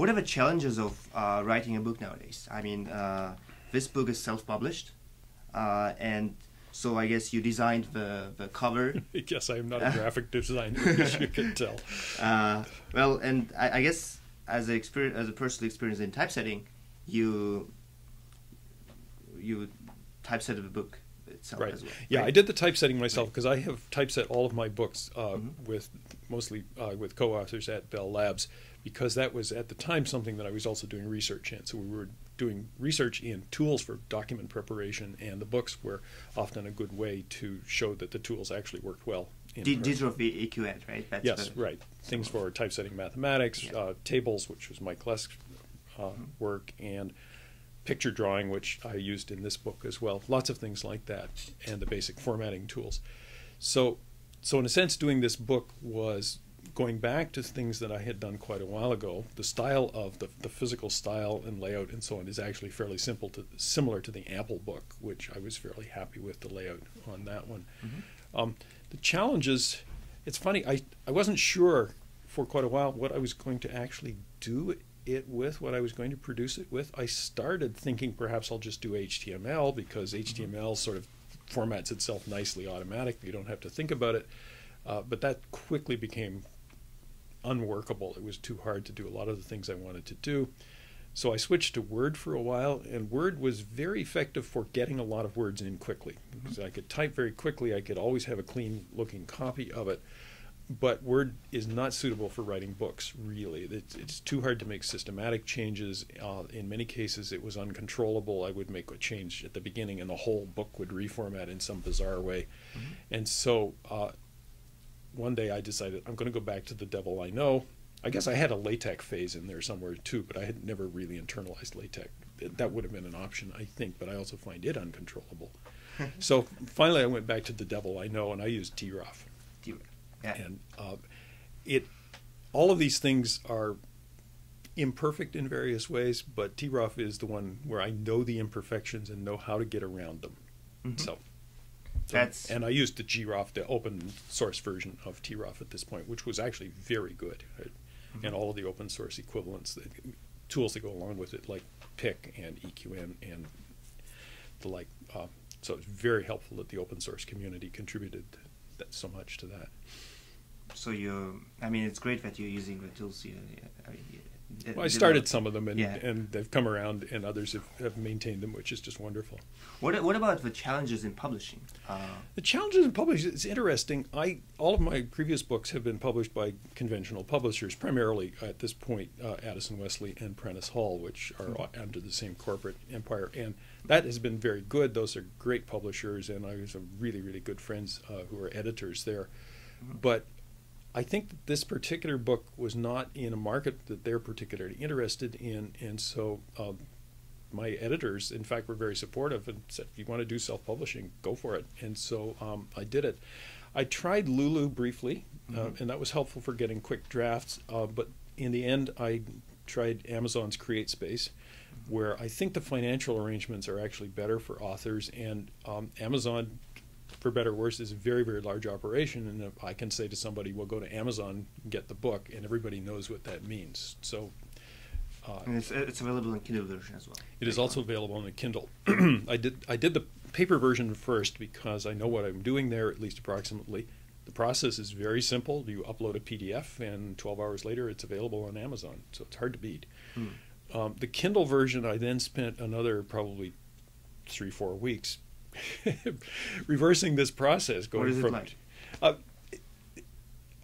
What are the challenges of writing a book nowadays? I mean, this book is self-published, and so I guess you designed the cover. Yes, I am not a graphic designer, as you can tell. Well, and I guess as a personal experience in typesetting, you typeset the book itself as well. Yeah, right? I did the typesetting myself because I have typeset all of my books mostly with co-authors at Bell Labs, because that was at the time something that I was also doing research in. So we were doing research in tools for document preparation, and the books were often a good way to show that the tools actually worked well. Ditroff EQN, right? That's yes, right. Things for typesetting mathematics, tables, which was Mike Lesk's work, and picture drawing, which I used in this book as well. Lots of things like that, and the basic formatting tools. So in a sense, doing this book was going back to things that I had done quite a while ago. The style of the physical style and layout and so on is actually fairly similar to the AMPL book, which I was fairly happy with the layout on that one. The challenges, it's funny, I wasn't sure for quite a while what I was going to actually do it with, what I was going to produce it with. I started thinking perhaps I'll just do HTML, because HTML sort of formats itself nicely automatically. You don't have to think about it. But that quickly became unworkable. It was too hard to do a lot of the things I wanted to do. So I switched to Word for a while, and Word was very effective for getting a lot of words in quickly. Because I could type very quickly, I could always have a clean looking copy of it. But Word is not suitable for writing books, really. It's too hard to make systematic changes. In many cases, it was uncontrollable. I would make a change at the beginning, and the whole book would reformat in some bizarre way. And so one day I decided I'm going to go back to the devil I know. I guess I had a LaTeX phase in there somewhere too, but I had never really internalized LaTeX. That would have been an option, I think, but I also find it uncontrollable. So finally I went back to the devil I know, and I used ditroff. Yeah. And all of these things are imperfect in various ways, but ditroff is the one where I know the imperfections and know how to get around them. And I used the groff, the open source version of ditroff at this point, which was actually very good. Right? And all of the open source equivalents, the tools that go along with it, like PIC and EQN and the like. So it's very helpful that the open source community contributed so much to that. So it's great that you're using the tools. Well, I started some of them, and they've come around, and others have maintained them, which is just wonderful. What about the challenges in publishing? The challenges in publishing, it's interesting. All of my previous books have been published by conventional publishers, primarily at this point Addison Wesley and Prentice Hall, which are under the same corporate empire, and that has been very good. Those are great publishers, and I have some really, really good friends who are editors there. But I think that this particular book was not in a market that they're particularly interested in, and so my editors, in fact, were very supportive and said, if you want to do self-publishing, go for it. And so I did it. I tried Lulu briefly, and that was helpful for getting quick drafts, but in the end I tried Amazon's CreateSpace, where I think the financial arrangements are actually better for authors, and Amazon, for better or worse, is a very, very large operation, and if I can say to somebody, well, go to Amazon and get the book, and everybody knows what that means. So and it's available in Kindle version as well. It is also available in a Kindle. I did the paper version first because I know what I'm doing there, at least approximately. The process is very simple. You upload a PDF, and 12 hours later it's available on Amazon, so it's hard to beat. The Kindle version, I then spent another probably 3-4 weeks reversing this process. What is it like?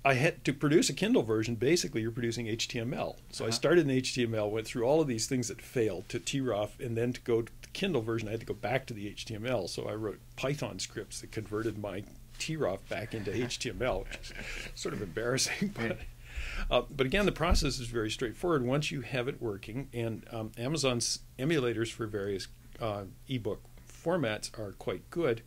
I had to produce a Kindle version. Basically, you're producing HTML. So I started in HTML, went through all of these things that failed to ditroff, and then to go to the Kindle version, I had to go back to the HTML. So I wrote Python scripts that converted my ditroff back into HTML, which is sort of embarrassing. But again, the process is very straightforward once you have it working, and Amazon's emulators for various ebook formats are quite good.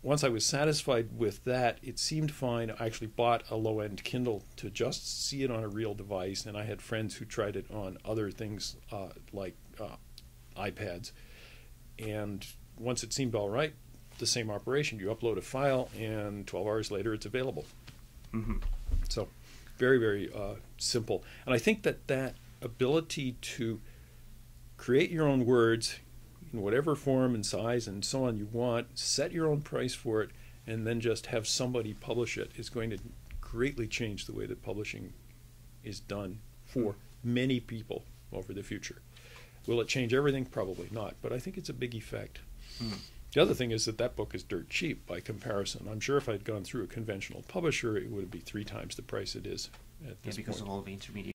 Once I was satisfied with that, it seemed fine. I actually bought a low-end Kindle to just see it on a real device, and I had friends who tried it on other things like iPads. And once it seemed all right, the same operation. You upload a file, and 12 hours later, it's available. So very, very simple. And I think that ability to create your own words in whatever form and size and so on you want, set your own price for it, and then just have somebody publish it is going to greatly change the way that publishing is done for many people over the future. Will it change everything? Probably not, but I think it's a big effect. The other thing is that book is dirt cheap by comparison. I'm sure if I'd gone through a conventional publisher, it would be 3 times the price it is at this because point. of all the intermediate